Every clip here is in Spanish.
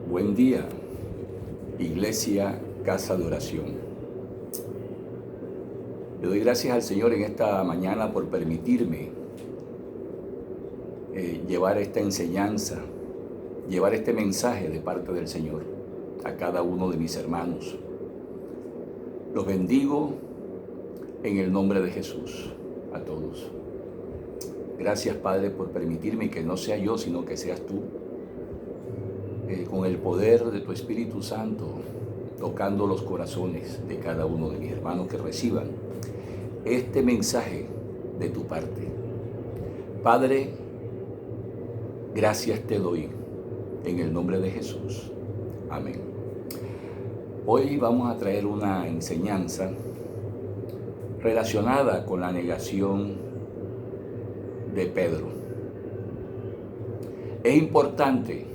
Buen día, Iglesia Casa de Oración. Le doy gracias al Señor en esta mañana por permitirme llevar esta enseñanza, llevar este mensaje de parte del Señor a cada uno de mis hermanos. Los bendigo en el nombre de Jesús a todos. Gracias, Padre, por permitirme que no sea yo, sino que seas tú, con el poder de tu Espíritu Santo, tocando los corazones de cada uno de mis hermanos que reciban este mensaje de tu parte. Padre, gracias te doy en el nombre de Jesús. Amén. Hoy vamos a traer una enseñanza relacionada con la negación de Pedro. Es importante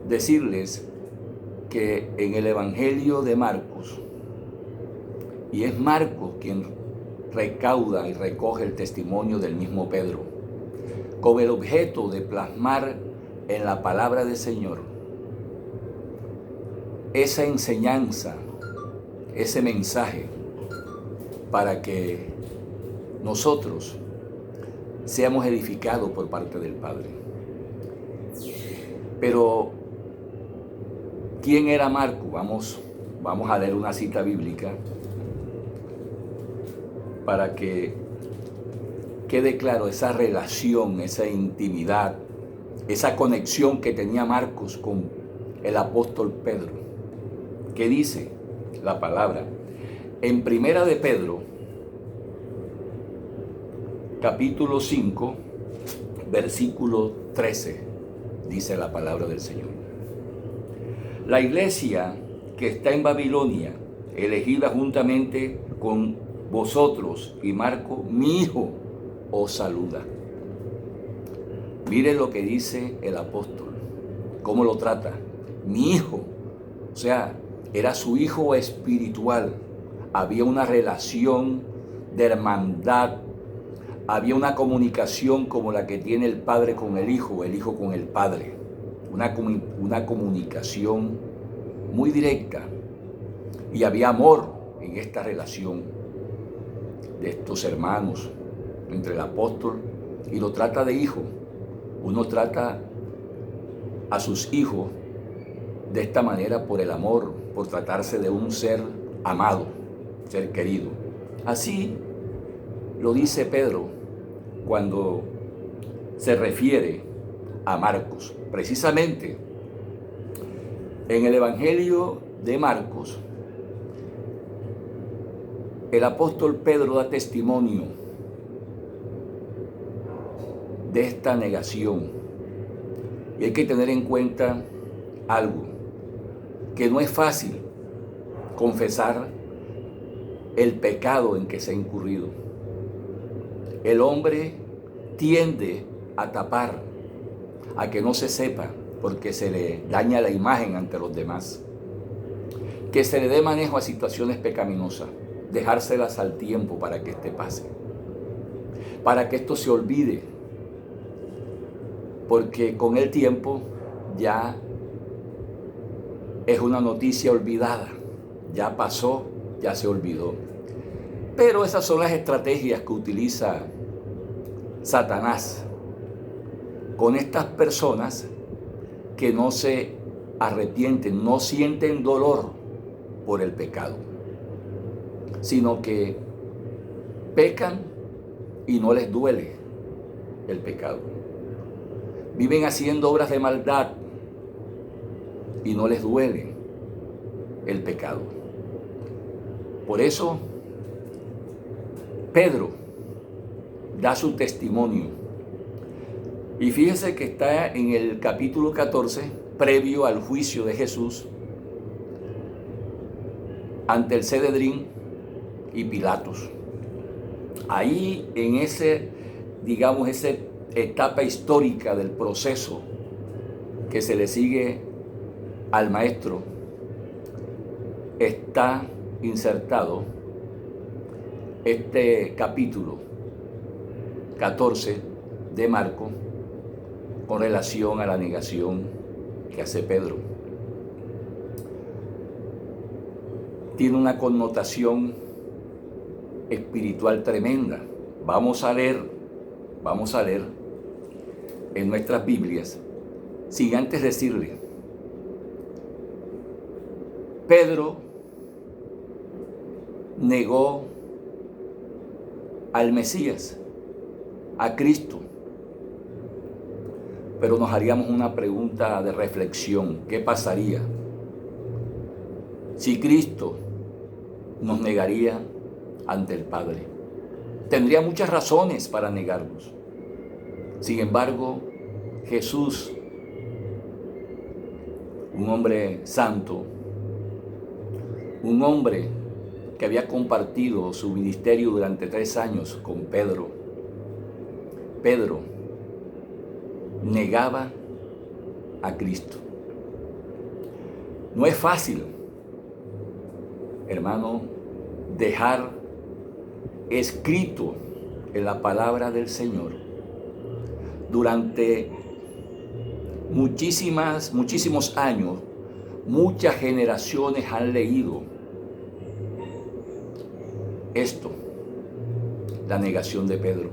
decirles que en el Evangelio de Marcos, y es Marcos quien recauda y recoge el testimonio del mismo Pedro, con el objeto de plasmar en la palabra del Señor esa enseñanza, ese mensaje, para que nosotros seamos edificados por parte del Padre. Pero, ¿quién era Marcos? Vamos a leer una cita bíblica para que quede claro esa relación, esa intimidad, esa conexión que tenía Marcos con el apóstol Pedro. ¿Qué dice la palabra? En Primera de Pedro, capítulo 5, versículo 13, dice la palabra del Señor. La iglesia que está en Babilonia, elegida juntamente con vosotros y Marco, mi hijo, os saluda. Mire lo que dice el apóstol, cómo lo trata. Mi hijo, o sea, era su hijo espiritual. Había una relación de hermandad, había una comunicación como la que tiene el padre con el hijo con el padre. Una comunicación muy directa. Y había amor en esta relación de estos hermanos entre el apóstol, y lo trata de hijo. Uno trata a sus hijos de esta manera por el amor, por tratarse de un ser amado, ser querido. Así lo dice Pedro cuando se refiere a Marcos. Precisamente en el Evangelio de Marcos, el apóstol Pedro da testimonio de esta negación. Y hay que tener en cuenta algo, que no es fácil confesar el pecado en que se ha incurrido. El hombre tiende a tapar, a que no se sepa, porque se le daña la imagen ante los demás. Que se le dé manejo a situaciones pecaminosas, dejárselas al tiempo para que éste pase, para que esto se olvide, porque con el tiempo ya es una noticia olvidada, ya pasó, ya se olvidó. Pero esas son las estrategias que utiliza Satanás con estas personas que no se arrepienten, no sienten dolor por el pecado, sino que pecan y no les duele el pecado. Viven haciendo obras de maldad y no les duele el pecado. Por eso Pedro da su testimonio. Y fíjese que está en el capítulo 14, previo al juicio de Jesús, ante el Sanedrín y Pilatos. Ahí en esa etapa histórica del proceso que se le sigue al maestro, está insertado este capítulo 14 de Marcos, con relación a la negación que hace Pedro. Tiene una connotación espiritual tremenda. Vamos a leer en nuestras Biblias, sin antes decirle, Pedro negó al Mesías, a Cristo. Pero nos haríamos una pregunta de reflexión. ¿Qué pasaría si Cristo nos negaría ante el Padre? Tendría muchas razones para negarnos. Sin embargo, Jesús, un hombre santo, un hombre que había compartido su ministerio durante 3 años con Pedro, negaba a Cristo. No es fácil, hermano, dejar escrito en la palabra del Señor durante muchísimos años. Muchas generaciones han leído esto, la negación de Pedro.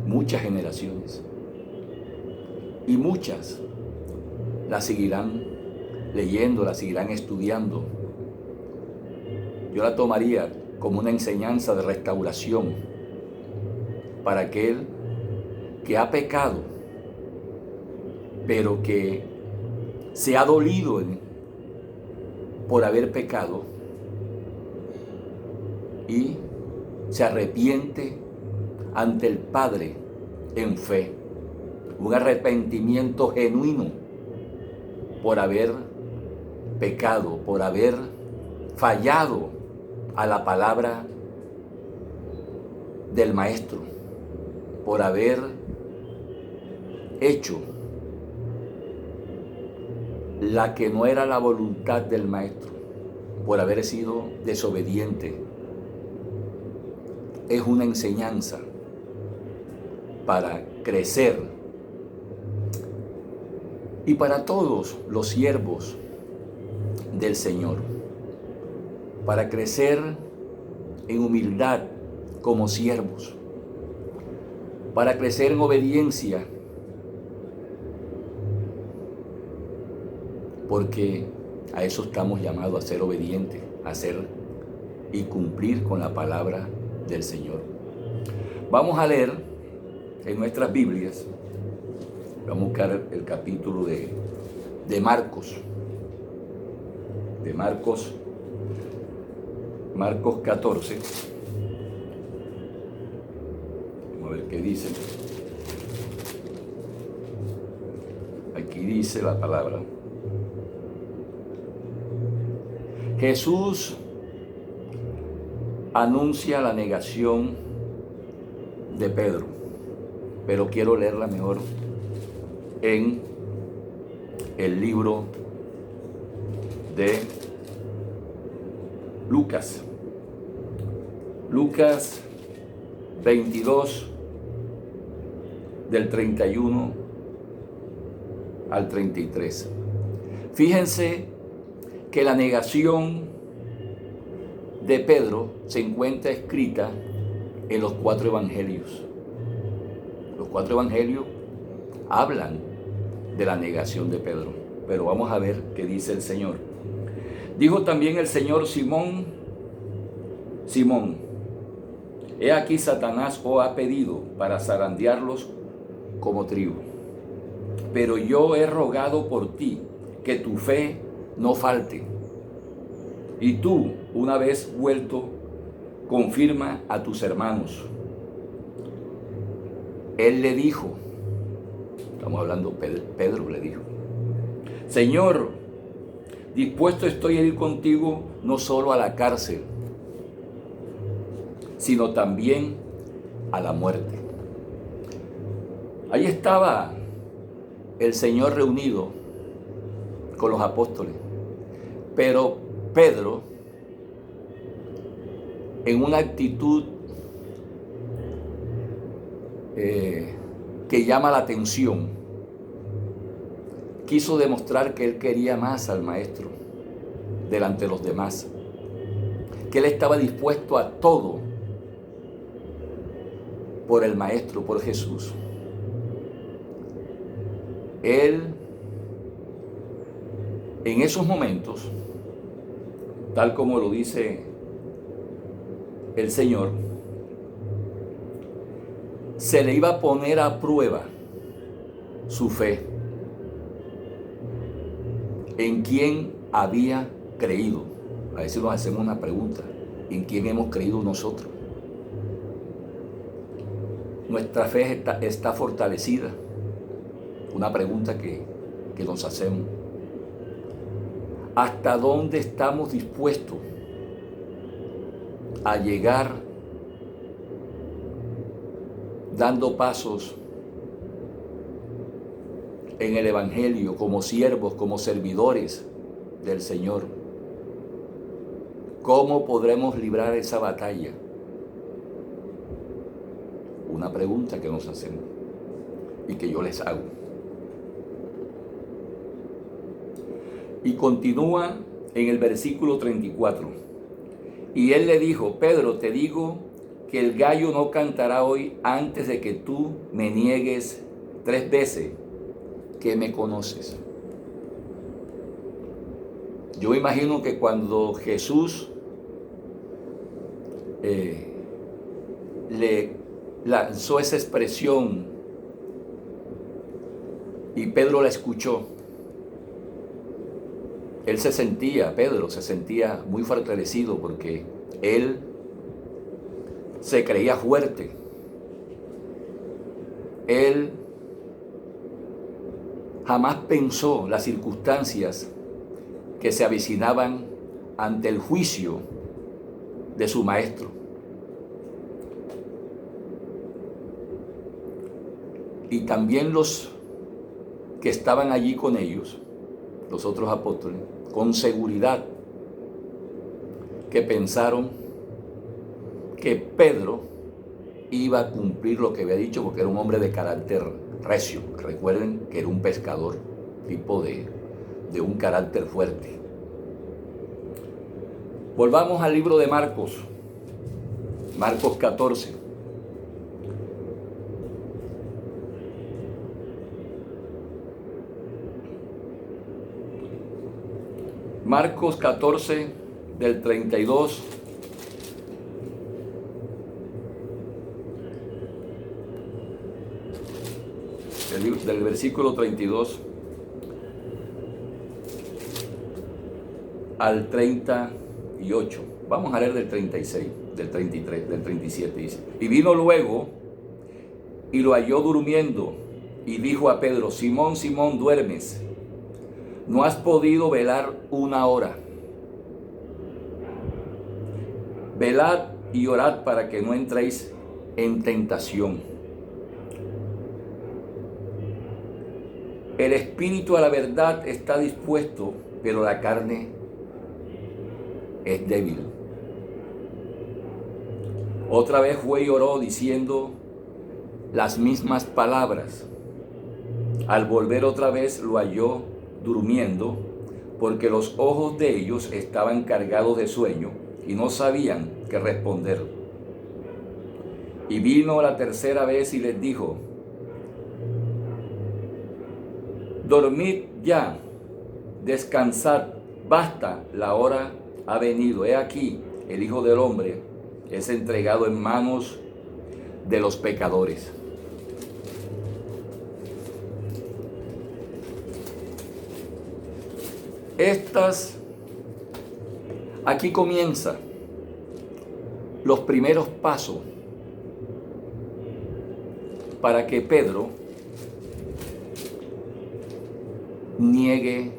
Muchas generaciones. Y muchas la seguirán leyendo, la seguirán estudiando. Yo la tomaría como una enseñanza de restauración para aquel que ha pecado, pero que se ha dolido por haber pecado y se arrepiente ante el Padre en fe. Un arrepentimiento genuino por haber pecado, por haber fallado a la palabra del Maestro, por haber hecho la que no era la voluntad del Maestro, por haber sido desobediente. Es una enseñanza para crecer. Y para todos los siervos del Señor, para crecer en humildad como siervos, para crecer en obediencia, porque a eso estamos llamados, a ser obedientes, a hacer y cumplir con la palabra del Señor. Vamos a leer en nuestras Biblias. Vamos a buscar el capítulo de Marcos. De Marcos 14. Vamos a ver qué dice. Aquí dice la palabra. Jesús anuncia la negación de Pedro, pero quiero leerla mejor en el libro de Lucas. Lucas 22, del 31 al 33. Fíjense que la negación de Pedro se encuentra escrita en los 4 evangelios. Los 4 evangelios hablan de la negación de Pedro. Pero vamos a ver qué dice el Señor. Dijo también el Señor: Simón, Simón, he aquí Satanás os ha pedido para zarandearlos como trigo. Pero yo he rogado por ti que tu fe no falte. Y tú, una vez vuelto, confirma a tus hermanos. Él le dijo, estamos hablando, Pedro le dijo: Señor, dispuesto estoy a ir contigo no solo a la cárcel, sino también a la muerte. Ahí estaba el Señor reunido con los apóstoles, pero Pedro, en una actitud que llama la atención, quiso demostrar que él quería más al maestro delante de los demás, que él estaba dispuesto a todo por el maestro, por Jesús. Él, en esos momentos, tal como lo dice el Señor, se le iba a poner a prueba su fe en quién había creído. A veces nos hacemos una pregunta: ¿en quién hemos creído nosotros? Nuestra fe está fortalecida. Una pregunta que nos hacemos: ¿hasta dónde estamos dispuestos a llegar dando pasos en el Evangelio como siervos, como servidores del Señor? ¿Cómo podremos librar esa batalla? Una pregunta que nos hacemos y que yo les hago. Y continúa en el versículo 34. Y él le dijo: Pedro, te digo que el gallo no cantará hoy antes de que tú me niegues 3 veces que me conoces. Yo imagino que cuando Jesús le lanzó esa expresión y Pedro la escuchó, Pedro se sentía muy fortalecido, porque él se creía fuerte. Él jamás pensó las circunstancias que se avecinaban ante el juicio de su maestro. Y también los que estaban allí con ellos, los otros apóstoles, con seguridad, que pensaron que Pedro iba a cumplir lo que había dicho, porque era un hombre de carácter recio. Recuerden que era un pescador, tipo de un carácter fuerte. Volvamos al libro de Marcos, Marcos 14. Marcos 14, del 32 del versículo 32 al 38. Vamos a leer del 36, del 33, del 37. Dice: y vino luego y lo halló durmiendo, y dijo a Pedro: Simón, Simón, ¿duermes? ¿No has podido velar 1 hora? Velad y orad para que no entréis en tentación. El espíritu a la verdad está dispuesto, pero la carne es débil. Otra vez fue y oró diciendo las mismas palabras. Al volver otra vez lo halló durmiendo, porque los ojos de ellos estaban cargados de sueño y no sabían qué responder. Y vino la tercera vez y les dijo: dormid ya, descansad, basta, la hora ha venido. He aquí, el Hijo del Hombre es entregado en manos de los pecadores. Aquí comienza los primeros pasos para que Pedro niegue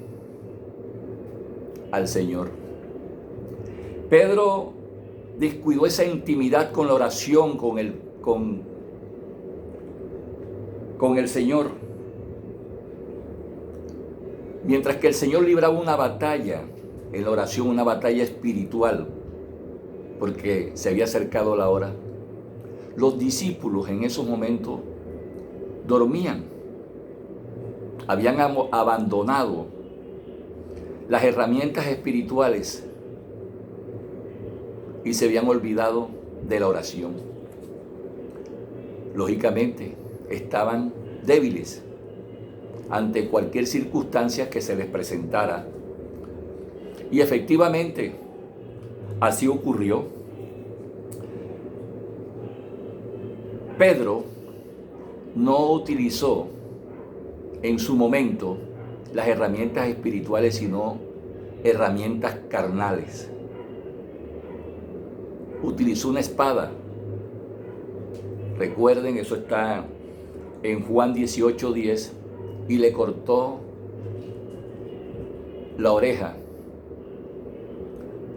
al Señor. Pedro descuidó esa intimidad con la oración con el Señor. Mientras que el Señor libraba una batalla en la oración, una batalla espiritual, porque se había acercado la hora, los discípulos en esos momentos dormían. habían abandonado las herramientas espirituales y se habían olvidado de la oración. Lógicamente, estaban débiles ante cualquier circunstancia que se les presentara. Y efectivamente, así ocurrió. Pedro no utilizó en su momento las herramientas espirituales, sino herramientas carnales. Utilizó una espada. Recuerden, eso está en Juan 18:10, y le cortó la oreja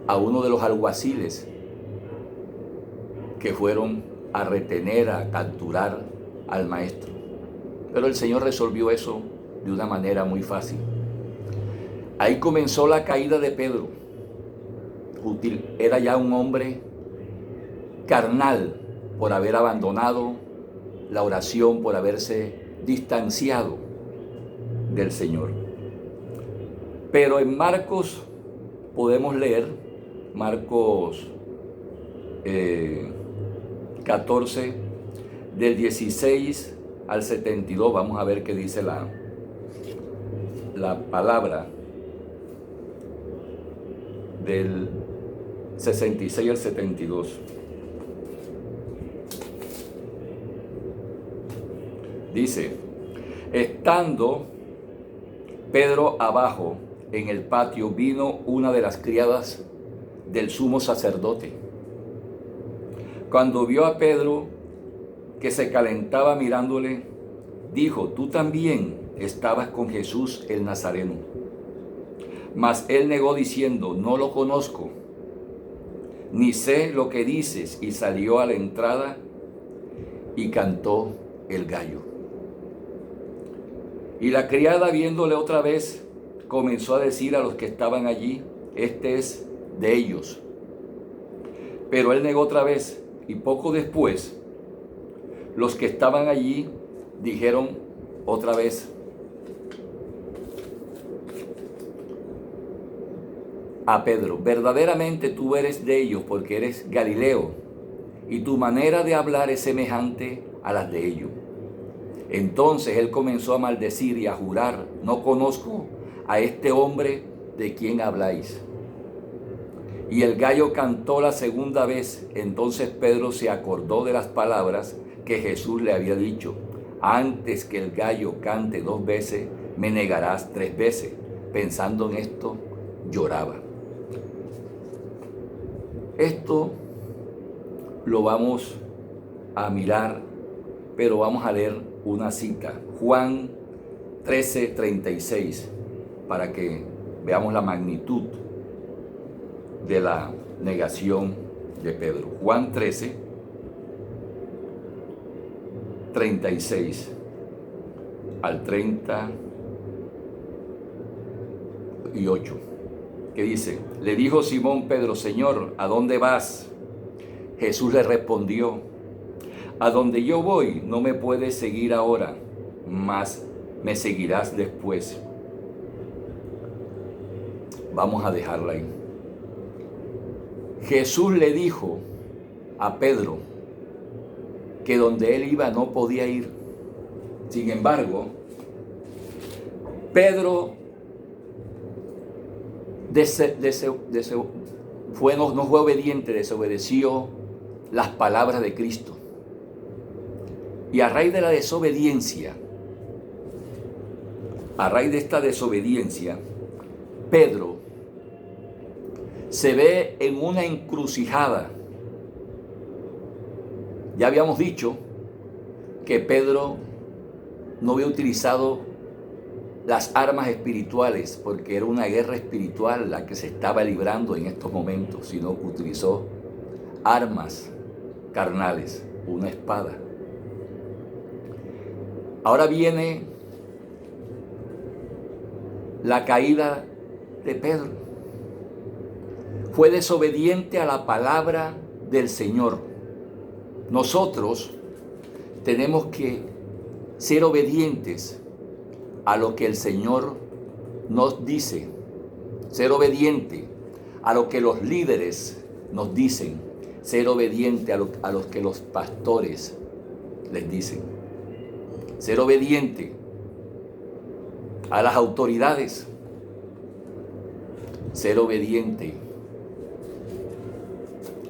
a uno de los alguaciles que fueron a retener, a capturar al maestro. Pero el Señor resolvió eso de una manera muy fácil. Ahí comenzó la caída de Pedro. Era ya un hombre carnal por haber abandonado la oración, por haberse distanciado del Señor. Pero en Marcos podemos leer, Marcos 14, del 16 al 72, vamos a ver qué dice la palabra, del 66 al 72. Dice: estando Pedro abajo en el patio, vino una de las criadas del sumo sacerdote. Cuando vio a Pedro que se calentaba mirándole, dijo: tú también estabas con Jesús el Nazareno. Mas él negó diciendo: no lo conozco, ni sé lo que dices. Y salió a la entrada y cantó el gallo. Y la criada, viéndole otra vez, comenzó a decir a los que estaban allí: este es de ellos. Pero él negó otra vez, y poco después los que estaban allí dijeron otra vez a Pedro: verdaderamente tú eres de ellos, porque eres Galileo, y tu manera de hablar es semejante a las de ellos. Entonces él comenzó a maldecir y a jurar: no conozco a este hombre de quien habláis. Y el gallo cantó la segunda vez. Entonces Pedro se acordó de las palabras que Jesús le había dicho: antes que el gallo cante 2 veces, me negarás 3 veces. Pensando en esto, lloraba. Esto lo vamos a mirar, pero vamos a leer una cita, Juan 13:36, para que veamos la magnitud de la negación de Pedro. Juan 13:36 al 38, que dice: le dijo Simón Pedro: Señor, ¿a dónde vas? Jesús le respondió: a donde yo voy no me puedes seguir ahora, mas me seguirás después. Vamos a dejarla ahí. Jesús le dijo a Pedro que donde él iba no podía ir. Sin embargo, Pedro no fue obediente, desobedeció las palabras de Cristo. Y a raíz de la desobediencia, a raíz de esta desobediencia, Pedro se ve en una encrucijada. Ya habíamos dicho que Pedro no había utilizado las armas espirituales, porque era una guerra espiritual la que se estaba librando en estos momentos, sino que utilizó armas carnales, una espada. Ahora viene la caída de Pedro. Fue desobediente a la palabra del Señor. Nosotros tenemos que ser obedientes a lo que el Señor nos dice, ser obediente a lo que los líderes nos dicen, ser obediente a lo que los pastores les dicen, ser obediente a las autoridades, ser obediente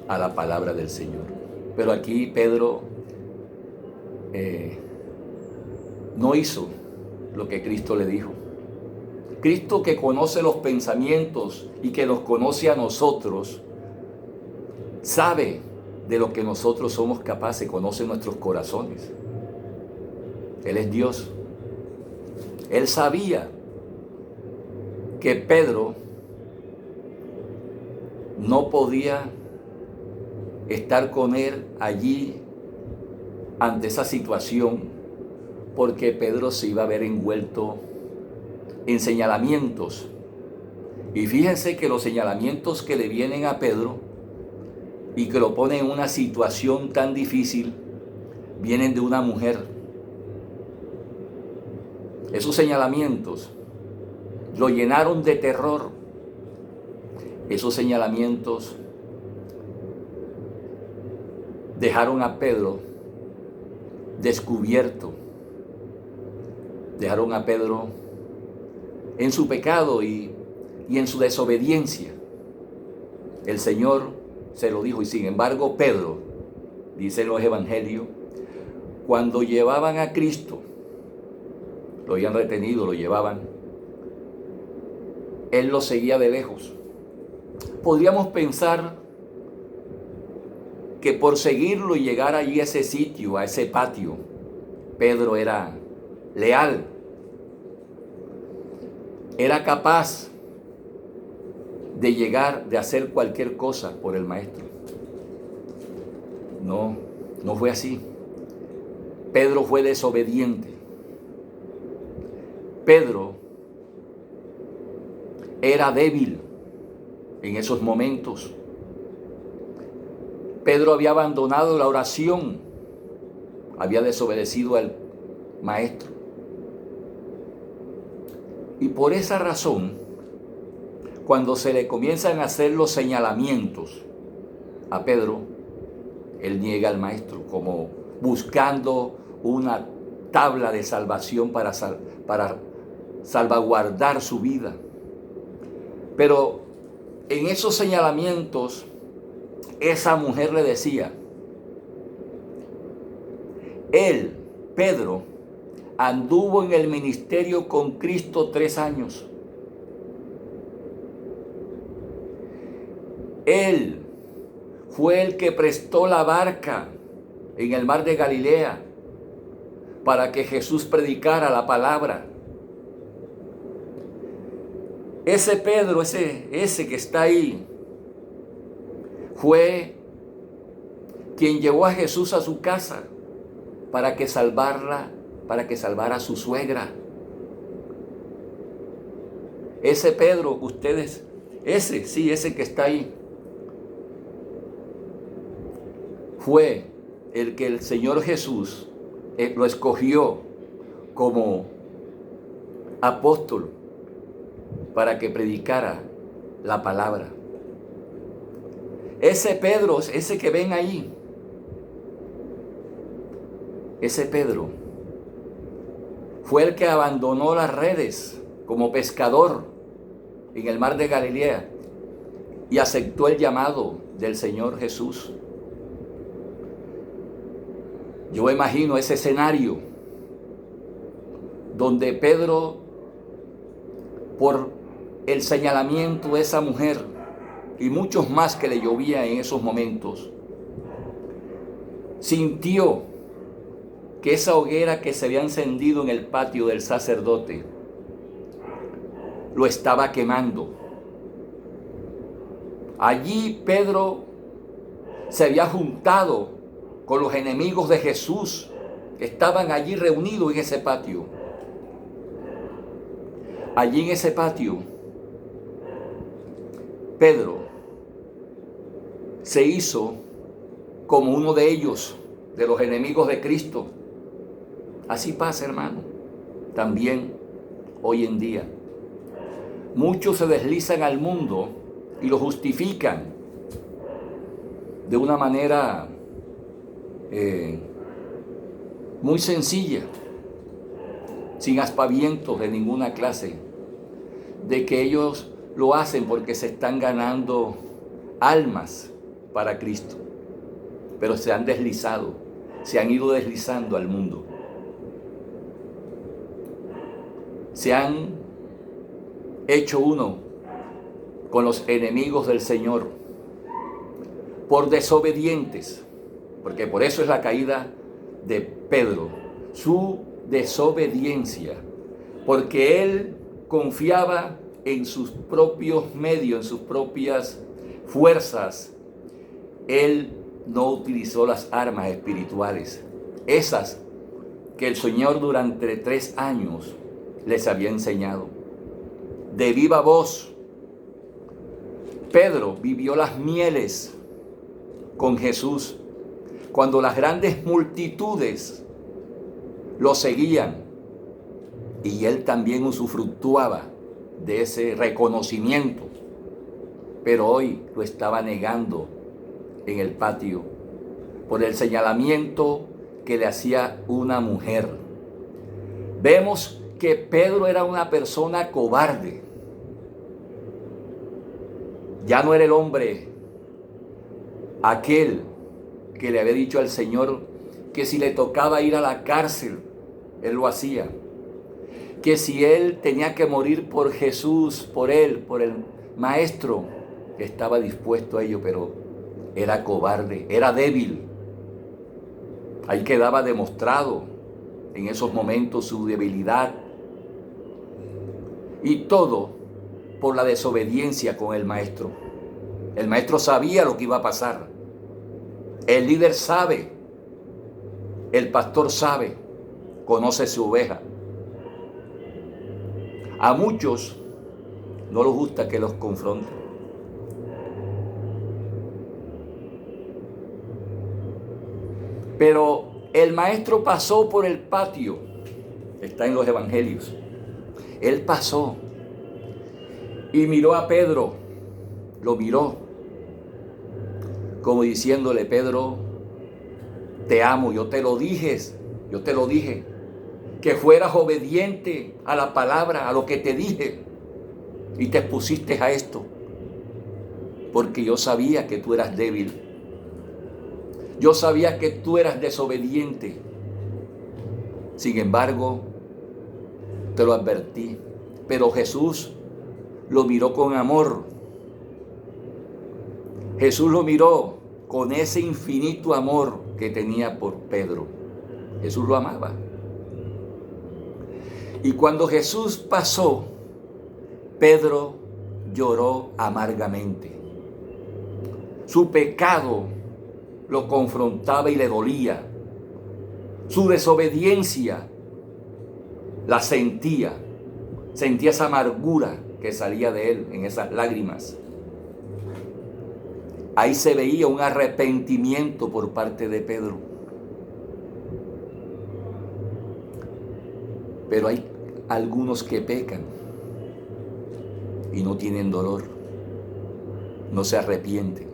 a la palabra del Señor. Pero aquí Pedro no hizo lo que Cristo le dijo. Cristo, que conoce los pensamientos y que nos conoce a nosotros, sabe de lo que nosotros somos capaces, conoce nuestros corazones. Él es Dios. Él sabía que Pedro no podía estar con él allí ante esa situación, porque Pedro se iba a ver envuelto en señalamientos. Y fíjense que los señalamientos que le vienen a Pedro y que lo ponen en una situación tan difícil, vienen de una mujer. Esos señalamientos lo llenaron de terror. Esos señalamientos dejaron a Pedro descubierto. Dejaron a Pedro en su pecado y en su desobediencia. El Señor se lo dijo, y sin embargo Pedro, dicen los evangelios, cuando llevaban a Cristo, lo habían retenido, lo llevaban, él lo seguía de lejos. Podríamos pensar que por seguirlo y llegar allí a ese sitio, a ese patio, Pedro era leal, era capaz de llegar, de hacer cualquier cosa por el maestro. No fue así. Pedro fue desobediente. Pedro era débil en esos momentos. Pedro había abandonado la oración, había desobedecido al maestro. Y por esa razón, cuando se le comienzan a hacer los señalamientos a Pedro, él niega al maestro, como buscando una tabla de salvación para salvaguardar su vida. Pero en esos señalamientos, esa mujer le decía, él, Pedro, anduvo en el ministerio con Cristo 3 años. Él fue el que prestó la barca en el mar de Galilea para que Jesús predicara la palabra. Ese Pedro, ese que está ahí, fue quien llevó a Jesús a su casa para que salvara a su suegra. Ese Pedro, ese que está ahí, fue el que el Señor Jesús lo escogió como apóstol para que predicara la palabra. Ese Pedro, ese que ven ahí, ese Pedro fue el que abandonó las redes como pescador en el mar de Galilea y aceptó el llamado del Señor Jesús. Yo imagino ese escenario donde Pedro, por el señalamiento de esa mujer y muchos más que le llovía en esos momentos, sintió que esa hoguera que se había encendido en el patio del sacerdote lo estaba quemando. Allí Pedro se había juntado con los enemigos de Jesús que estaban allí reunidos en ese patio. Allí en ese patio, Pedro se hizo como uno de ellos, de los enemigos de Cristo. Así pasa, hermano, también hoy en día. Muchos se deslizan al mundo y lo justifican de una manera muy sencilla, sin aspavientos de ninguna clase, de que ellos lo hacen porque se están ganando almas para Cristo, pero se han deslizado, se han ido deslizando al mundo, se han hecho uno con los enemigos del Señor por desobedientes, porque por eso es la caída de Pedro, su desobediencia, porque él confiaba en sus propios medios, en sus propias fuerzas. Él no utilizó las armas espirituales, esas que el Señor durante 3 años les había enseñado. De viva voz, Pedro vivió las mieles con Jesús, cuando las grandes multitudes lo seguían, y él también usufructuaba de ese reconocimiento, pero hoy lo estaba negando en el patio por el señalamiento que le hacía una mujer. Vemos que Pedro era una persona cobarde. Ya no era el hombre aquel que le había dicho al Señor que si le tocaba ir a la cárcel, él lo hacía. Que si él tenía que morir por Jesús, por él, por el Maestro, estaba dispuesto a ello, pero era cobarde, era débil. Ahí quedaba demostrado en esos momentos su debilidad. Y todo por la desobediencia con el Maestro. El Maestro sabía lo que iba a pasar. El líder sabe. El pastor sabe. Conoce su oveja. A muchos no les gusta que los confronten. Pero el Maestro pasó por el patio. Está en los evangelios. Él pasó y miró a Pedro. Lo miró como diciéndole: Pedro, te amo, yo te lo dije, que fueras obediente a la palabra, a lo que te dije, y te expusiste a esto, porque yo sabía que tú eras débil, yo sabía que tú eras desobediente. Sin embargo, te lo advertí, pero Jesús lo miró con amor. Jesús lo miró con ese infinito amor que tenía por Pedro. Jesús lo amaba. Y cuando Jesús pasó, Pedro lloró amargamente. Su pecado lo confrontaba y le dolía. Su desobediencia la sentía. Sentía esa amargura que salía de él en esas lágrimas. Ahí se veía un arrepentimiento por parte de Pedro. Pero hay algunos que pecan y no tienen dolor, no se arrepienten,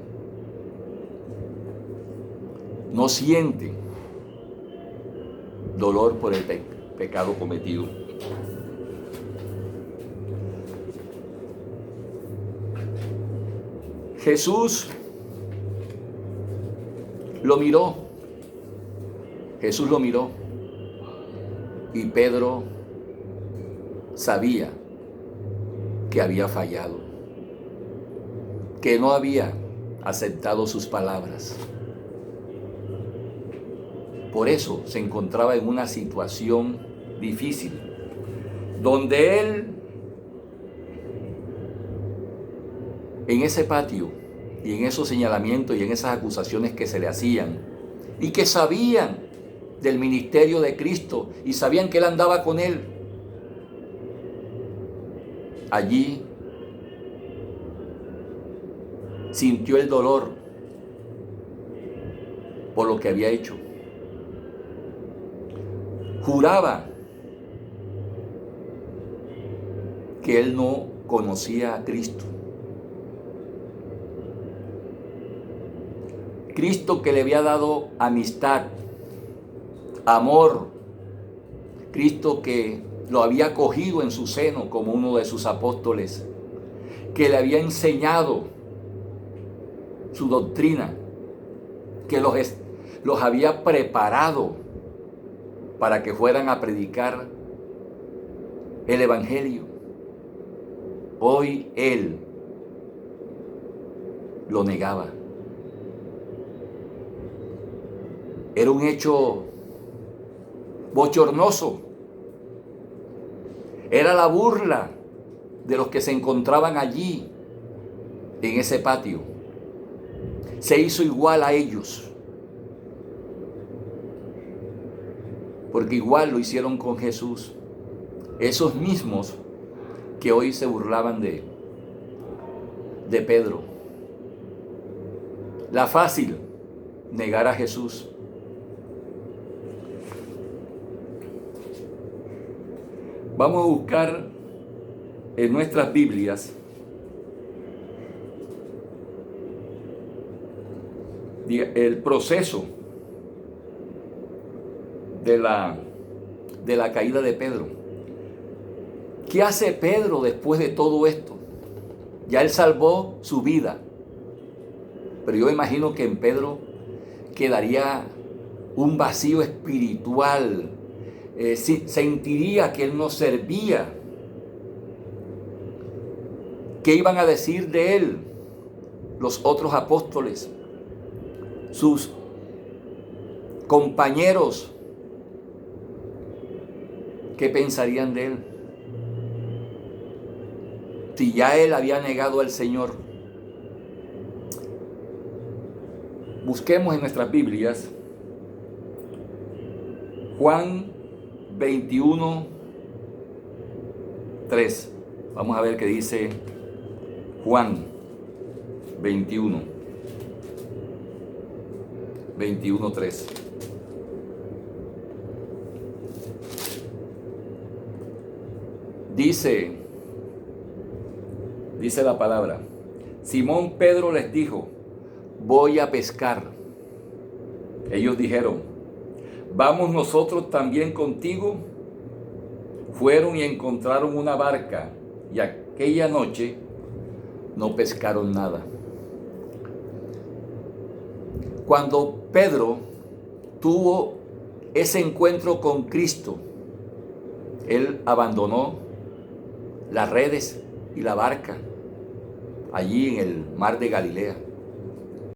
no sienten dolor por el pecado cometido. Jesús lo miró. Jesús lo miró. Y Pedro sabía que había fallado, que no había aceptado sus palabras. Por eso se encontraba en una situación difícil, donde él, en ese patio y en esos señalamientos y en esas acusaciones que se le hacían, y que sabían del ministerio de Cristo y sabían que él andaba con él, allí sintió el dolor por lo que había hecho. Juraba que él no conocía a Cristo. Cristo que le había dado amistad, amor. Cristo que lo había acogido en su seno como uno de sus apóstoles, que le había enseñado su doctrina, que los había preparado para que fueran a predicar el Evangelio. Hoy él lo negaba. Era un hecho bochornoso. Era la burla de los que se encontraban allí en ese patio. Se hizo igual a ellos, porque igual lo hicieron con Jesús. Esos mismos que hoy se burlaban de Pedro. La fácil, negar a Jesús. Vamos a buscar en nuestras Biblias el proceso de la caída de Pedro. ¿Qué hace Pedro después de todo esto? Ya él salvó su vida, pero yo imagino que en Pedro quedaría un vacío espiritual. Sentiría que él no servía. ¿Qué iban a decir de él los otros apóstoles, sus compañeros? ¿Qué pensarían de él? Si ya él había negado al Señor. Busquemos en nuestras Biblias Juan 21, 3. Vamos a ver qué dice Juan 21, 3. Dice la palabra: Simón Pedro les dijo: voy a pescar. Ellos dijeron: vamos nosotros también contigo. Fueron y encontraron una barca, y aquella noche no pescaron nada. Cuando Pedro tuvo ese encuentro con Cristo, él abandonó las redes y la barca allí en el mar de Galilea.